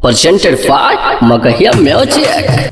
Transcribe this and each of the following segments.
presented by Magahia Music.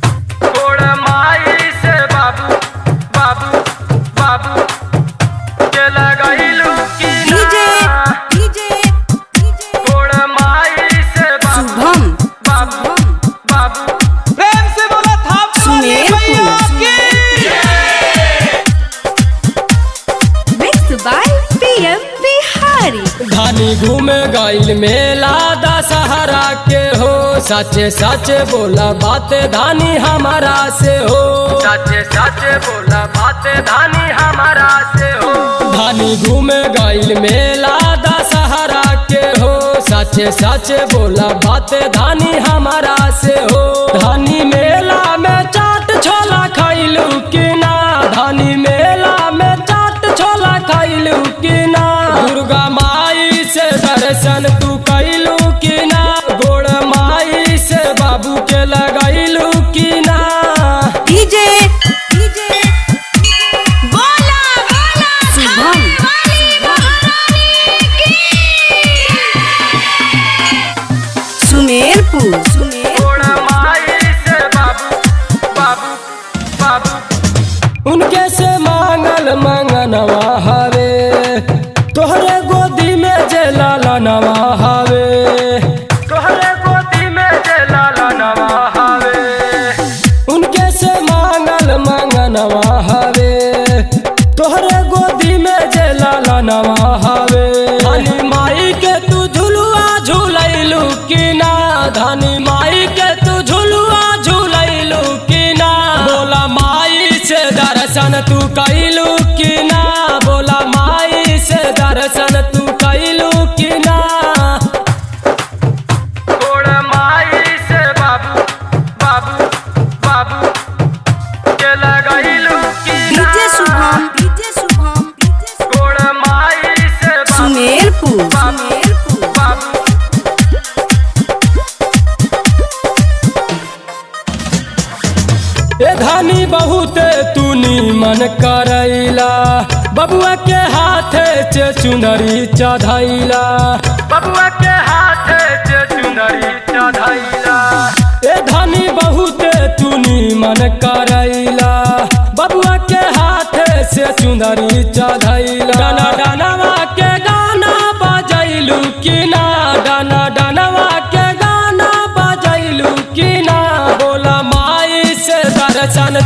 धानी घूमे गईल मेला दशहरा के हो, सचे सचे बोला बातें धानी हमारा से हो, सचे सचे बोला बातें धानी हमारा से हो। धानी घूमे गईल मेला दशहरा के हो, सचे सचे बोला बातें धानी हमारा से हो। धानी मेला में चाट छोला खाइलू कि ना, धानी मेला में चाट छोला खाइलू कि ना, दुर्गा माई से दर्शन तू कैलू कि ना, गोड़ माई से बाबू के लगैलू कि ना। डीजे बोला बोला शुभम सुमेरपुर गोड़ माई से बाबू बाबू बाबू उनके से मांगल मंगनवा हवे, तोहरे गोदी में जे लाला नवा हवे, तोहरे गोदी में जे लाला नवा हवे। उनके से मांगल मंगनवा हवे, तोहरे गोदी में जे लाला नवा हवे। धानी माई के तू झुलुआ झूलैलू कि ना, धानी माई के तू झुलुआ झूलैलू कि ना, बोला माई से दर्शन तू कैलू कि ना, बोला माई से दर्शन तू कैलू कि ना। गोड़ माई से बाबू बाबू बाबू के लगैलू कि ना, डीजे शुभम गोड़ माई से सुमेरपुर बाबू ए धानी बहुते तू नीमन करैला, बबुआ के हाथे से चुनरी चढ़ैला, बबुआ के हाथे से चुनरी चढ़ैला। ए धानी बहुते तू नीमन करैला, बबुआ के हाथे से चुनरी चढ़ैला। डाना डानवा के गाना बजैलू कि ना, डाना डानवा के गाना बजैलू कि ना, बोला माई से दर्शन